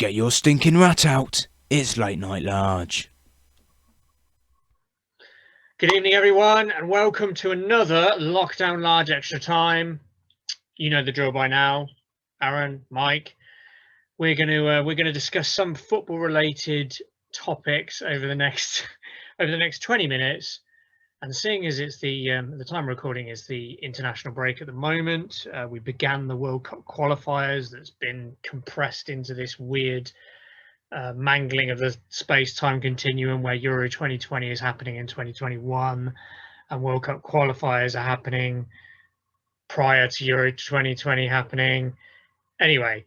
Get your stinking rat out. It's late night large. Good evening, everyone, and welcome to another Lockdown Large Extra Time. You know the drill by now. Aaron, Mike, we're going to discuss some football-related topics over the next 20 minutes. And seeing as it's the time recording is the international break at the moment, we began the World Cup qualifiers that's been compressed into this weird mangling of the space-time continuum where Euro 2020 is happening in 2021 and World Cup qualifiers are happening prior to Euro 2020 happening. Anyway,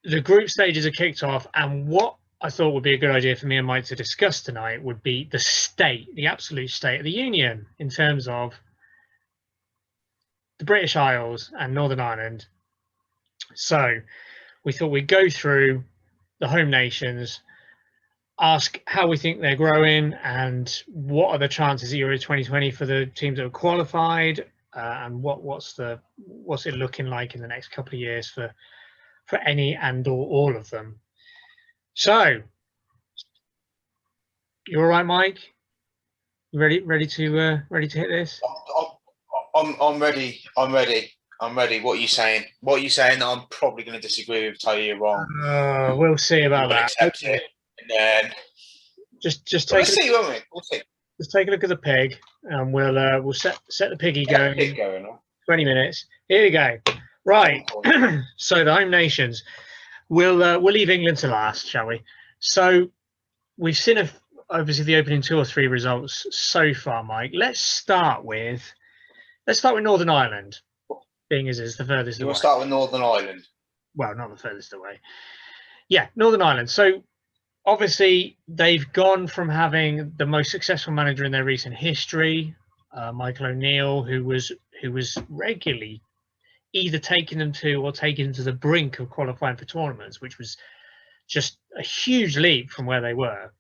the group stages are kicked off, and what I thought would be a good idea for me and Mike to discuss tonight would be the absolute state of the union in terms of the British Isles and Northern Ireland. So we thought we'd go through the home nations, ask how we think they're growing and what are the chances at Euro 2020 for the teams that have qualified, and what's it looking like in the next couple of years for any and or all of them. So, you all right, Mike? You ready to hit this? I'm ready. I'm ready. What are you saying? I'm probably going to disagree with. Tell you you're wrong. We'll see about that. Accept it, and then just take. We'll see, won't we? We'll see. Just take a look at the pig, and we'll set the piggy going. Pig going on. 20 minutes. Here we go. Right. So the home nations. We'll leave England to last, shall we? So we've seen obviously the opening 2 or 3 results so far, Mike. Let's start with Northern Ireland, being as it's the furthest away. You want to start with Northern Ireland? Well, not the furthest away. Yeah, Northern Ireland. So obviously they've gone from having the most successful manager in their recent history, Michael O'Neill, who was regularly either taking them to or taking them to the brink of qualifying for tournaments, which was just a huge leap from where they were.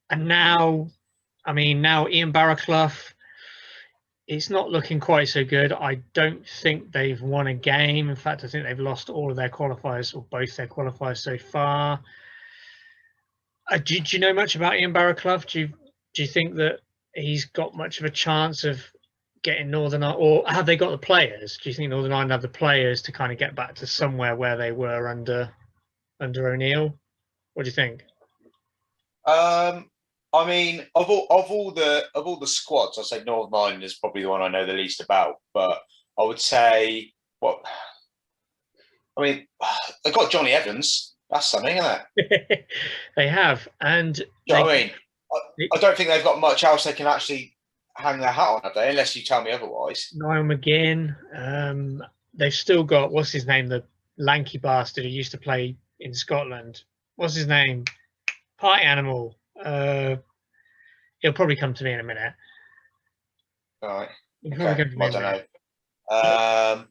And now Ian Barraclough, it's not looking quite so good. I don't think they've won a game. In fact, I think they've lost all of their qualifiers, or both their qualifiers so far. Do you know much about Ian Barraclough? Do you think that he's got much of a chance of getting Northern Ireland, or have they got the players? Do you think Northern Ireland have the players to kind of get back to somewhere where they were under O'Neill? What do you think? I mean, of all the squads, I'd say Northern Ireland is probably the one I know the least about. But I would say they got Johnny Evans. That's something, isn't it? They have, and you know what I mean, I don't think they've got much else they can actually hang their hat on, have they? Unless you tell me otherwise. Niall McGinn. They've still got, what's his name, the lanky bastard who used to play in Scotland. What's his name? Party animal. He'll probably come to me in a minute. All right. Okay. I don't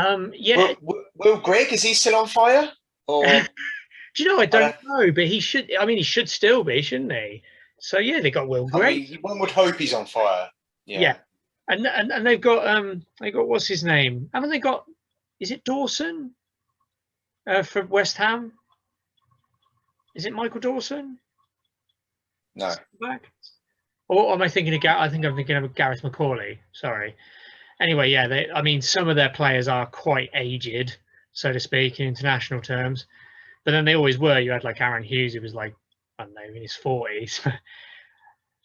know. Yeah. Will Grigg, is he still on fire? Or do you know? I don't know, but he should. I mean, he should still be, shouldn't he? So yeah, they got Will Grigg. One would hope he's on fire. Yeah. And they've got what's his name? Haven't they got? Is it Dawson? For West Ham. Is it Michael Dawson? No. Back? Or am I thinking of? I think I'm thinking of Gareth McCauley. Sorry. Anyway, yeah. Some of their players are quite aged, so to speak, in international terms. But then they always were. You had like Aaron Hughes, who was like, I don't know, in his 40s.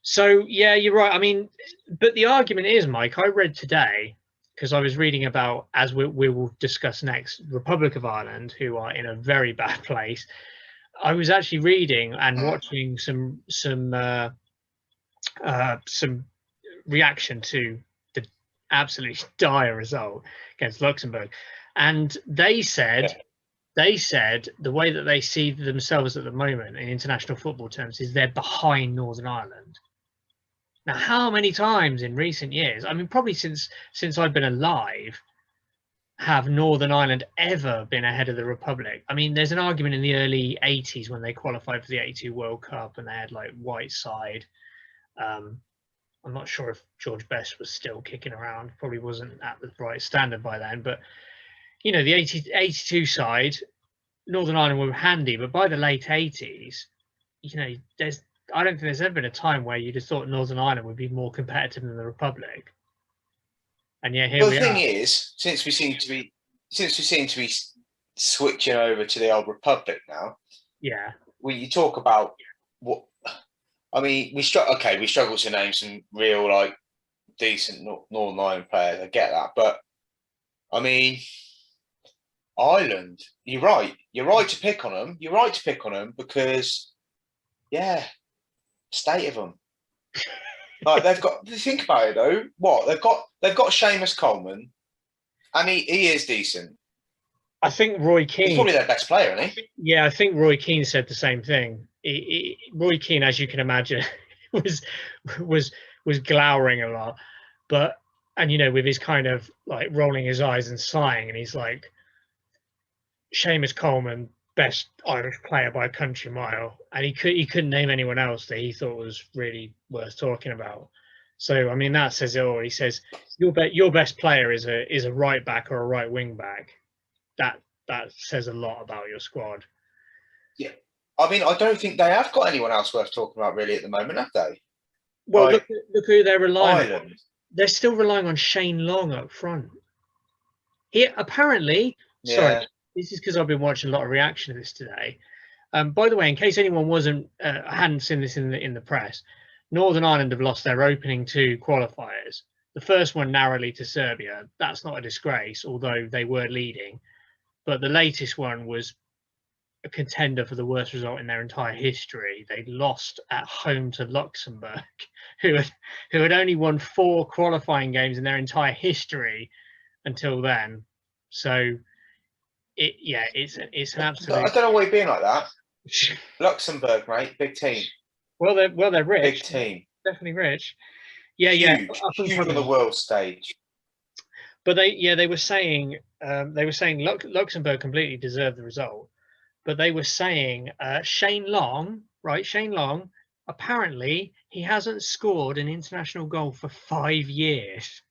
So, yeah, you're right. I mean, but the argument is, Mike, I read today, because I was reading about, as we will discuss next, Republic of Ireland, who are in a very bad place. I was actually reading and watching some reaction to the absolutely dire result against Luxembourg. And they said the way that they see themselves at the moment in international football terms is they're behind Northern Ireland. Now, how many times in recent years, I mean, probably since I've been alive, have Northern Ireland ever been ahead of the Republic? I mean, there's an argument in the early 80s when they qualified for the 82 World Cup and they had like Whiteside. I'm not sure if George Best was still kicking around. Probably wasn't at the right standard by then. But, you know, the 82 side, Northern Ireland were handy, but by the late 80s, I don't think there's ever been a time where you'd have thought Northern Ireland would be more competitive than the Republic. And yeah, here Well, we the thing are. is, since we seem to be switching over to the old Republic now, Yeah. when you talk about what, I mean, we struggle to name some real decent Northern Ireland players. I get that, but I mean, Ireland. You're right. You're right to pick on them. You're right to pick on them because, yeah, state of them. They've got. Think about it though. What they've got Seamus Coleman, and he is decent. I think Roy Keane. He's probably their best player, isn't he? Yeah, I think Roy Keane said the same thing. Roy Keane, as you can imagine, was glowering a lot, and with his kind of like rolling his eyes and sighing, and he's like, Seamus Coleman, best Irish player by a country mile, and he couldn't name anyone else that he thought was really worth talking about. So I mean that says it all. He says your best player is a right back or a right wing back. That says a lot about your squad. Yeah, I mean, I don't think they have got anyone else worth talking about really at the moment, have they? Well, look who they're relying Ireland. on. They're still relying on Shane Long up front. He apparently, sorry, this is because I've been watching a lot of reaction to this today. By the way, in case anyone hadn't seen this in the press, Northern Ireland have lost their opening 2 qualifiers. The first one narrowly to Serbia. That's not a disgrace, although they were leading. But the latest one was a contender for the worst result in their entire history. They lost at home to Luxembourg, who had only won 4 qualifying games in their entire history until then. So, it's an absolute. I don't know why you're being like that. Luxembourg, mate, big team. Well, they're rich. Big team, definitely rich. Yeah, huge on the world stage. But they were saying Luxembourg completely deserved the result, but they were saying Shane Long, apparently he hasn't scored an international goal for 5 years,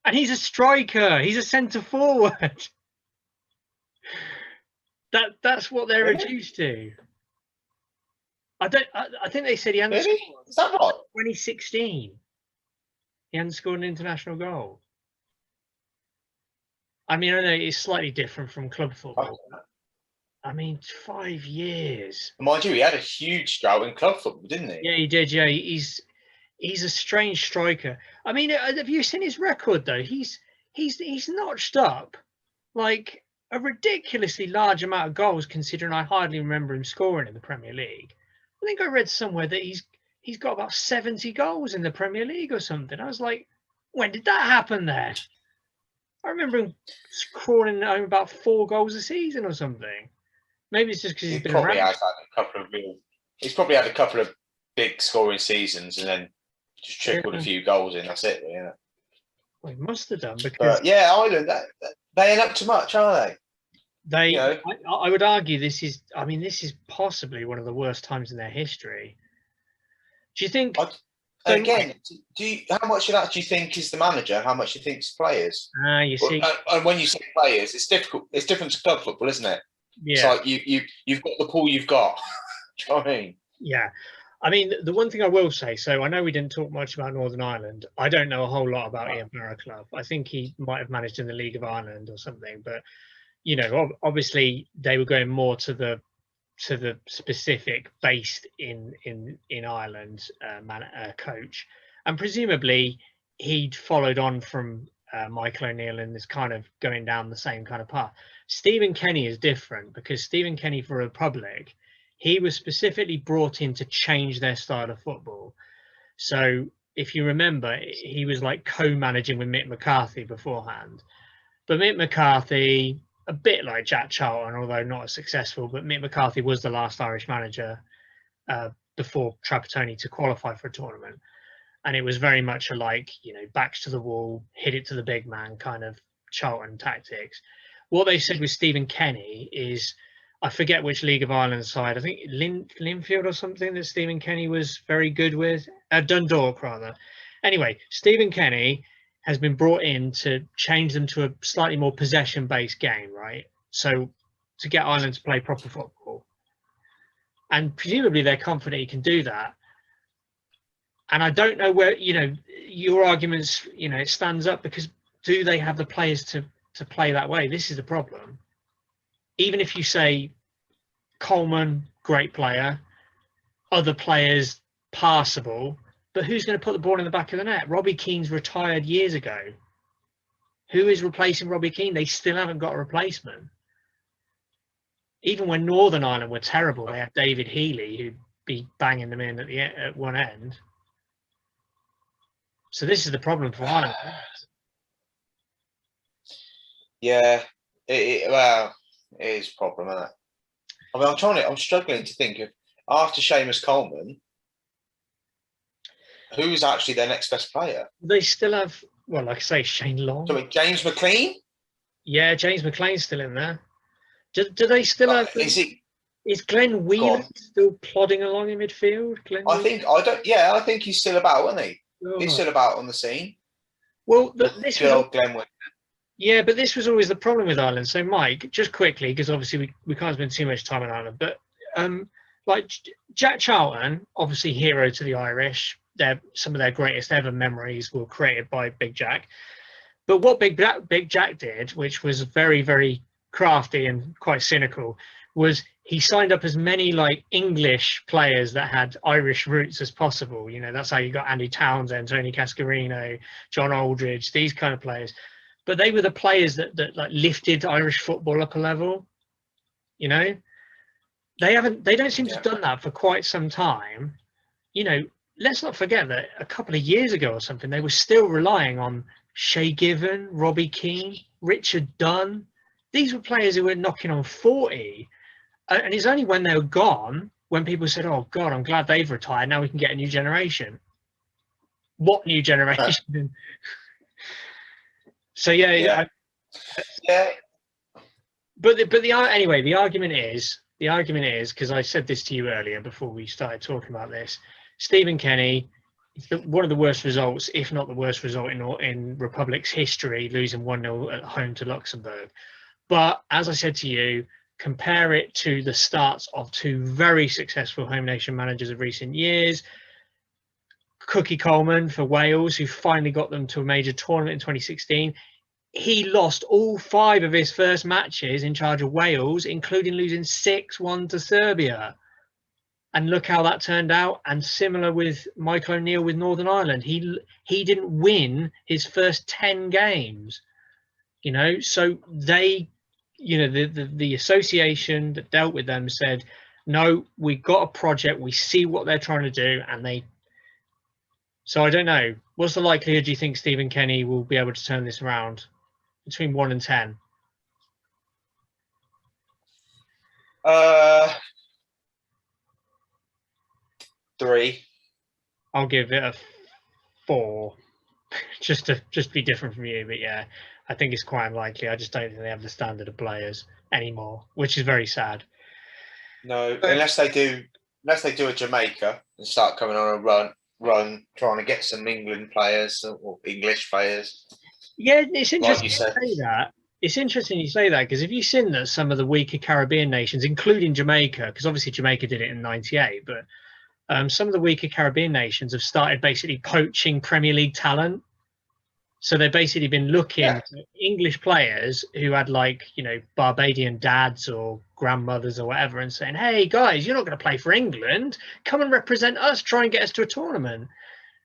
and he's a striker. He's a centre forward. That's what they're reduced to. I think they said he hadn't scored. Is that right? 2016. He hadn't scored an international goal. I mean, I know it's slightly different from club football. I mean, 5 years. Mind you, he had a huge drought in club football, didn't he? Yeah, he did. Yeah, he's a strange striker. I mean, have you seen his record though? He's notched up like a ridiculously large amount of goals, considering I hardly remember him scoring in the Premier League. I think I read somewhere that he's got about 70 goals in the Premier League or something. I was like, when did that happen there? I remember him crawling home about 4 goals a season or something. Maybe it's just because he's been around. He's probably had a couple of big scoring seasons and then just trickled a few goals in. That's it, yeah. Well, he must have done because Ireland, they ain't up to much, are they? I would argue this is possibly one of the worst times in their history. Do you think? Again, how much of that do you think is the manager? How much do you think is players? You see, and when you say players, it's difficult. It's different to club football, isn't it? Yeah. It's like you've got the pool you've got. Do you know what I mean? Yeah. I mean, the one thing I will say, so I know we didn't talk much about Northern Ireland. I don't know a whole lot about Ian Barraclough. I think he might have managed in the League of Ireland or something, but obviously they were going more to the specific based in Ireland coach, and presumably he'd followed on from Michael O'Neill and is kind of going down the same kind of path. Stephen Kenny is different because Stephen Kenny for Republic, he was specifically brought in to change their style of football. So if you remember, he was like co-managing with Mick McCarthy beforehand. But Mick McCarthy, a bit like Jack Charlton, although not as successful, but Mick McCarthy was the last Irish manager before Trapattoni to qualify for a tournament. And it was very much backs to the wall, hit it to the big man kind of Charlton tactics. What they said with Stephen Kenny is, I forget which League of Ireland side, I think Linfield or something that Stephen Kenny was very good with, Dundalk rather. Anyway, Stephen Kenny has been brought in to change them to a slightly more possession-based game, right? So to get Ireland to play proper football. And presumably they're confident he can do that. And I don't know where, your arguments, it stands up, because do they have the players to play that way? This is the problem. Even if you say Coleman, great player, other players, passable, but who's going to put the ball in the back of the net? Robbie Keane's retired years ago. Who is replacing Robbie Keane? They still haven't got a replacement. Even when Northern Ireland were terrible, they had David Healy, who'd be banging them in at one end. So this is the problem for Ireland. Yeah, it is a problem, isn't it? I mean, I'm struggling to think of, after Seamus Coleman, who's actually their next best player? They still have, well, like I say, Shane Long. So James McLean? Yeah, James McLean's still in there. Do they still have? Is Glenn Wheeler still plodding along in midfield? I think he's still about, isn't he? Oh. He's still about on the scene. Well, this was Glenn Wheeler. Yeah, but this was always the problem with Ireland. So, Mike, just quickly, because obviously we can't spend too much time on Ireland, but like Jack Charlton, obviously hero to the Irish. Some of their greatest ever memories were created by Big Jack. But what Big Jack did, which was very, very crafty and quite cynical, was he signed up as many like English players that had Irish roots as possible. That's how you got Andy Townsend, Tony Cascarino, John Aldridge, these kind of players. But they were the players that like lifted Irish football up a level. They don't seem to have done that for quite some time. Let's not forget that a couple of years ago or something, they were still relying on Shay Given, Robbie Keane, Richard Dunn. These were players who were knocking on 40. And it's only when they were gone, when people said, oh, God, I'm glad they've retired. Now we can get a new generation. What new generation? So, yeah. But anyway, the argument is, because I said this to you earlier before we started talking about this, Stephen Kenny, one of the worst results, if not the worst result in Republic's history, losing 1-0 at home to Luxembourg. But as I said to you, compare it to the starts of two very successful home nation managers of recent years. Cookie Coleman for Wales, who finally got them to a major tournament in 2016. He lost all 5 of his first matches in charge of Wales, including losing 6-1 to Serbia. And look how that turned out. And similar with Michael O'Neill with Northern Ireland. He didn't win his first 10 games. So they, the association that dealt with them said, no, we've got a project. We see what they're trying to do. So I don't know. What's the likelihood do you think Stephen Kenny will be able to turn this around? Between 1 and 10? 3. I'll give it a 4, just to be different from you. But yeah, I think it's quite unlikely. I just don't think they have the standard of players anymore, which is very sad. No, unless they do a Jamaica and start coming on a run, trying to get some England players or English players. Yeah, it's interesting you say that. It's interesting you say that, because if you've seen that some of the weaker Caribbean nations, including Jamaica, because obviously Jamaica did it in '98, but some of the weaker Caribbean nations have started basically poaching Premier League talent. So they've basically been looking at English players who had Barbadian dads or grandmothers or whatever and saying, hey, guys, you're not going to play for England. Come and represent us. Try and get us to a tournament.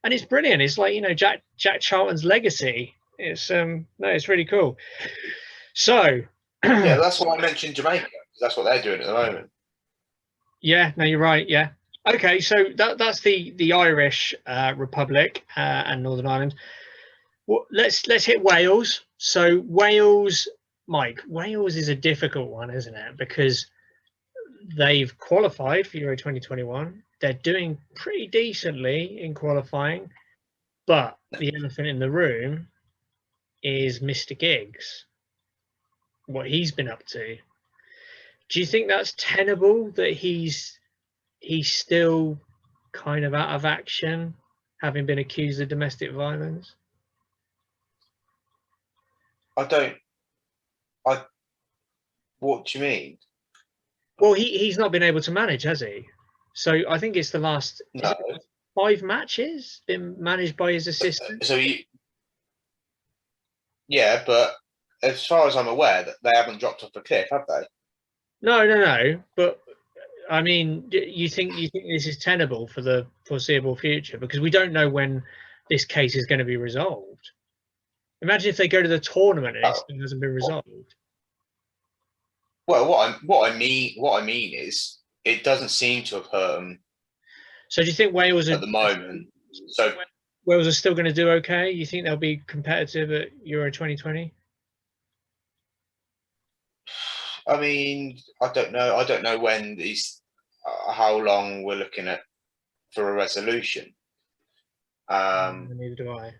And it's brilliant. It's like, Jack Charlton's legacy. It's it's really cool. So yeah, that's why I mentioned Jamaica, because that's what they're doing at the moment. Yeah, no, you're right. Yeah. Okay, so that's the Irish Republic and Northern Ireland. Well, let's hit Wales. So Wales, Mike, Wales is a difficult one, isn't it? Because they've qualified for Euro 2021. They're doing pretty decently in qualifying, but the elephant in the room is Mr. Giggs, what he's been up to. Do you think that's tenable, that he's still kind of out of action, having been accused of domestic violence? Well, What do you mean? Well, he's not been able to manage, has he? So I think it's the last No. 5 matches been managed by his assistant. So yeah, but as far as I'm aware, that they haven't dropped off a cliff, have they? No. But I mean, you think this is tenable for the foreseeable future? Because we don't know when this case is going to be resolved. Imagine if they go to the tournament and it still hasn't been resolved. Well, what I mean is, it doesn't seem to have hurt them. So do you think Wales at the moment? So Wales are still going to do okay? You think they'll be competitive at Euro 2020? I mean, I don't know. I don't know when how long we're looking at for a resolution. Neither do I.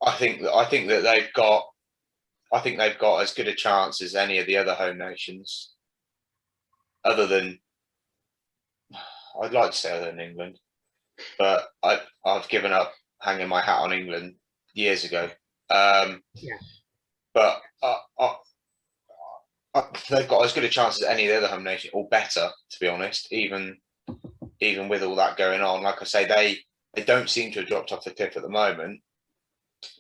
I think that they've got. I think they've got as good a chance as any of the other home nations, other than. I'd like to say other than England, but I've given up hanging my hat on England years ago. Yeah. But they've got as good a chance as any of the other home nations, or better, to be honest. Even with all that going on, like I say, they don't seem to have dropped off the cliff at the moment.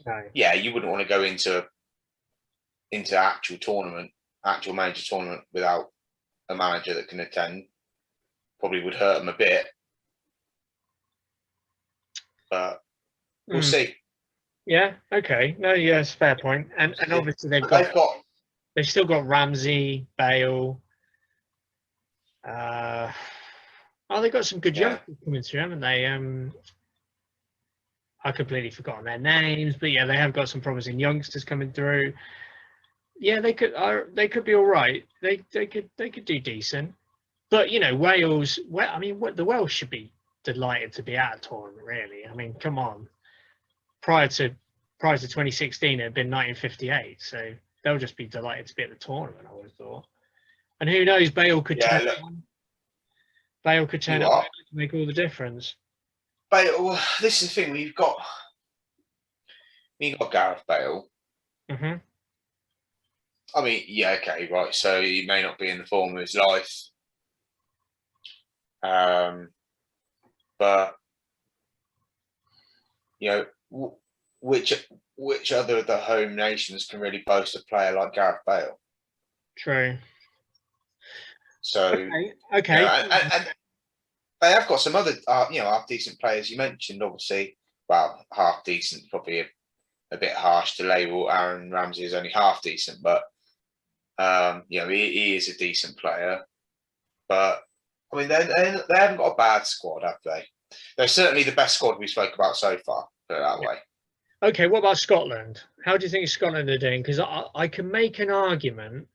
No. Yeah, you wouldn't want to go into actual major tournament without a manager that can attend. Probably would hurt them a bit, but we'll see. Yeah. Okay. No. Yeah. It's a fair point. And obviously they've still got Ramsey, Bale. They've got some good youngsters coming through, haven't they? I completely forgotten their names, but yeah, they have got some promising youngsters coming through. Yeah, they could be all right. They could do decent. But you know, Wales. The Welsh should be delighted to be at a tournament. Really, I mean, come on. Prior to 2016, it had been 1958, so they'll just be delighted to be at the tournament. I would have thought. And who knows, Bale could turn up. Bale could turn up to make all the difference. Bale. This is the thing. We've got Gareth Bale. Mm-hmm. I mean, yeah, okay, right. So he may not be in the form of his life, but you know, which other of the home nations can really boast a player like Gareth Bale? True. So okay. You know, and they have got some other half decent players. You mentioned, obviously, well, half decent, probably a bit harsh to label Aaron Ramsey as only half decent, but he is a decent player. But I mean, they haven't got a bad squad, have they? They're certainly the best squad we spoke about so far. Put it that way. Okay, what about Scotland? How do you think Scotland are doing? Because I can make an argument.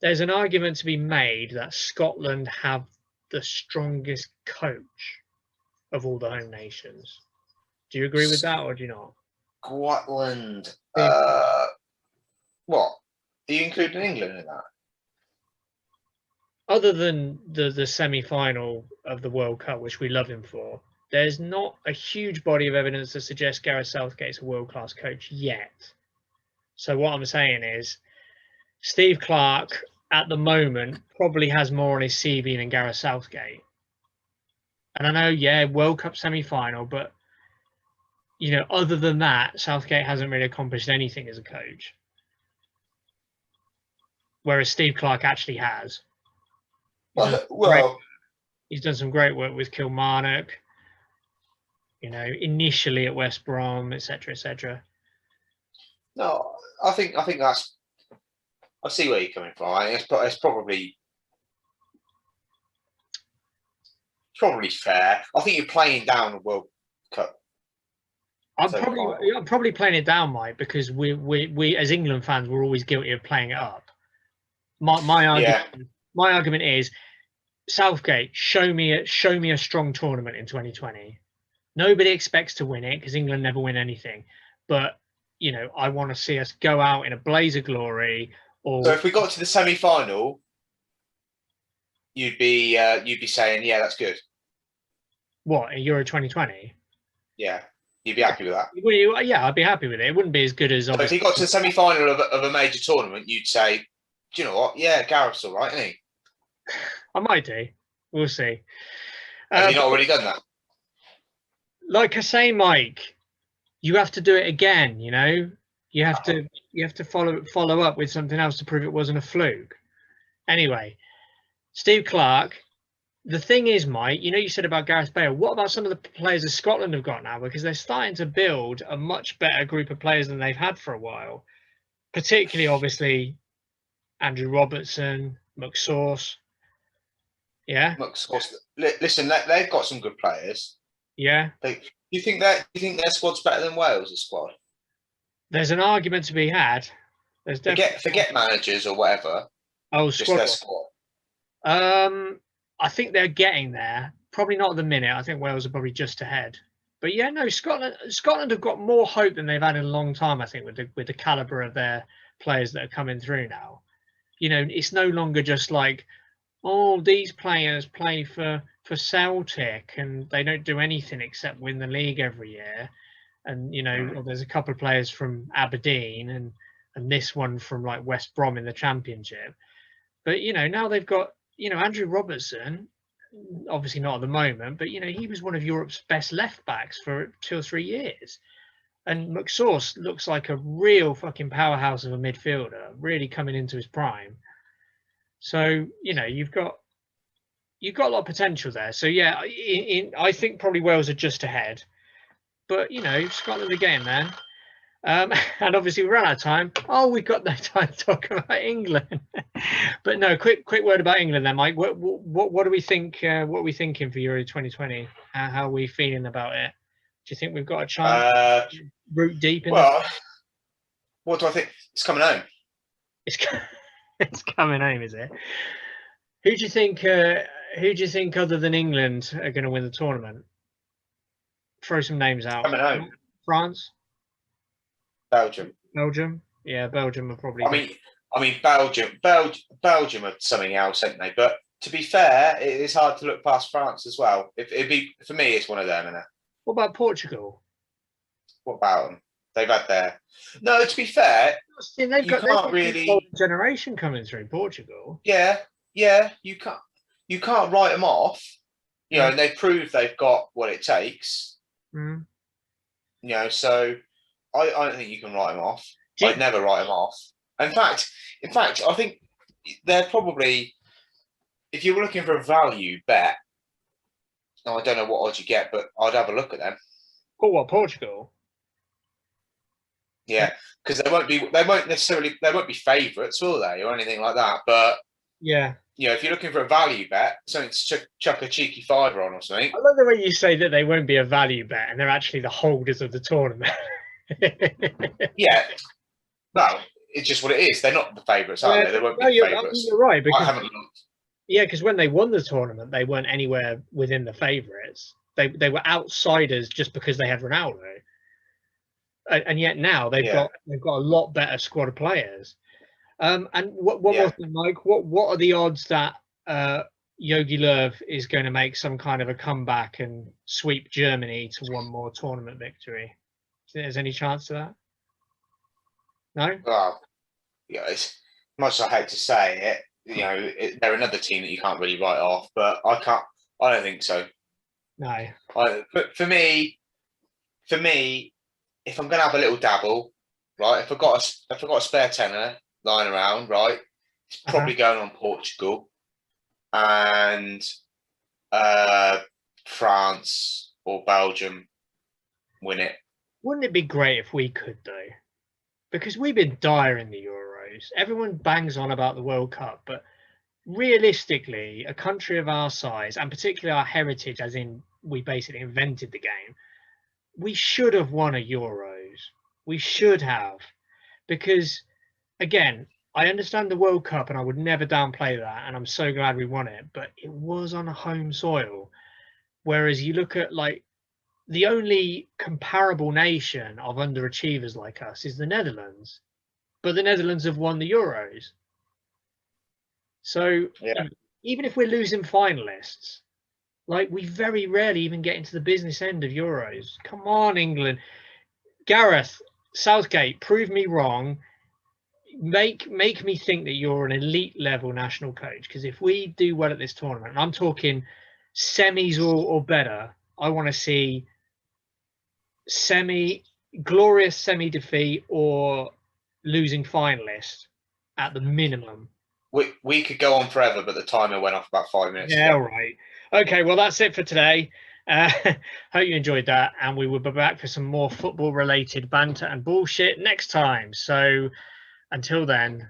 There's an argument to be made that Scotland have the strongest coach of all the home nations. Do you agree with that, or do you not? Scotland. What? Are you including England in that? Other than the semi-final of the World Cup, which we love him for, there's not a huge body of evidence that suggests Gareth Southgate's a world-class coach yet. So what I'm saying is, Steve Clarke at the moment probably has more on his CV than Gareth Southgate. And I know, World Cup semi-final, but other than that, Southgate hasn't really accomplished anything as a coach. Whereas Steve Clarke actually has. He's done some great work with Kilmarnock. Initially at West Brom, etc., etc. No, I think that's. I see where you're coming from. It's probably fair. I think you're playing down the World Cup. I'm probably playing it down, Mike, because we as England fans, we're always guilty of playing it up. My argument is, Southgate, show me a strong tournament in 2020. Nobody expects to win it because England never win anything, but I want to see us go out in a blaze of glory. So if we got to the semi-final, you'd be saying, yeah, that's good. What, in Euro 2020? Yeah, you'd be happy with that. Well, yeah, I'd be happy with it. It wouldn't be as good as. So if you got to the semi-final of a major tournament, you'd say, Do you know what? Yeah, Gareth's all right, isn't he? I might do. We'll see. Has he not But already done that? like I say, Mike, you have to do it again. You know, you have to follow up with something else to prove it wasn't a fluke. Anyway, Steve Clarke. The thing is, Mike, you know, you said about Gareth Bale. What about some of the players that Scotland have got now? Because they're starting to build a much better group of players than they've had for a while. Particularly, obviously, Andrew Robertson, McSauce. Yeah, Listen, they've got some good players. yeah. You think their squad's better than Wales' squad? There's an argument to be had. There's definitely Forget managers or whatever. oh Just their squad. squad. I think they're getting there. Probably not at the minute. I think Wales are probably just ahead. But yeah, no, Scotland have got more hope than they've had in a long time. I think with the caliber of their players that are coming through now. You know, it's no longer just like, oh, these players play for Celtic and they don't do anything except win the league every year. And you know, there's a couple of players from Aberdeen and this one from like West Brom in the Championship. But you know, now they've got, you know, Andrew Robertson, obviously not at the moment, but you know, he was one of Europe's best left backs for 2 or 3 years. And McSauce looks like a real fucking powerhouse of a midfielder, really coming into his prime. So, you know, you've got a lot of potential there. So yeah, I think probably Wales are just ahead. But you know, Scotland are getting there. And obviously we ran out of time. Oh, we've got no time to talk about England. But no, quick word about England then, Mike. What do we think? What are we thinking for Euro 2020? How are we feeling about it? Do you think we've got a chance? Root deep in what do I think? It's coming home. It's coming home, is it? Who do you think? Who do you think other than England are going to win the tournament? Throw some names out. Coming home. France. Belgium. Yeah, Belgium are probably. I mean, Belgium are something else, aren't they? But to be fair, it is hard to look past France as well. It'd be for me, it's one of them, isn't it? What about Portugal? What about them? They've had their. No, to be fair, they've got really generation coming through Portugal. Yeah, you can't write them off. You know, and they prove they've got what it takes. Mm. You know, so I don't think you can write them off. I'd never write them off. In fact, I think they're probably, if you were looking for a value bet, now I don't know what odds you get, but I'd have a look at them. Oh, what, Portugal? Yeah, because they won't be favourites, will they, or anything like that? But yeah, you know, if you're looking for a value bet, something to chuck a cheeky fiver on or something. I love the way you say that they won't be a value bet and they're actually the holders of the tournament. Yeah, no, it's just what it is. They're not the favourites, are they? They won't be favourites. You're right. Because, I haven't looked. Yeah, because when they won the tournament, they weren't anywhere within the favourites. They were outsiders just because they had Ronaldo. And yet now they've got a lot better squad of players. And one more thing, Mike. What are the odds that Jogi Löw is going to make some kind of a comeback and sweep Germany to one more tournament victory? Do you think there's any chance to that? No. Well, yeah. As much as I hate to say it, you know, they're another team that you can't really write off. But I don't think so. No. But for me, if I'm going to have a little dabble, right? If I've got a spare tenner lying around, right, it's probably going on Portugal and France or Belgium win it. Wouldn't it be great if we could, though? Because we've been dire in the Euros. Everyone bangs on about the World Cup, but realistically, a country of our size, and particularly our heritage, as in we basically invented the game, we should have won a Euros. We should have. Because, again, I understand the World Cup and I would never downplay that, and I'm so glad we won it, but it was on a home soil. Whereas you look at, like, the only comparable nation of underachievers like us is the Netherlands. But the Netherlands have won the Euros. So even if we're losing finalists, like, we very rarely even get into the business end of Euros. Come on, England. Gareth Southgate, prove me wrong. make me think that you're an elite level national coach, because if we do well at this tournament, and I'm talking semis or better, I want to see glorious semi defeat or losing finalist at the minimum. We could go on forever, but the timer went off about 5 minutes Yeah, ago. all right. Okay, well, that's it for today. Hope you enjoyed that, and we will be back for some more football related banter and bullshit next time. So until then,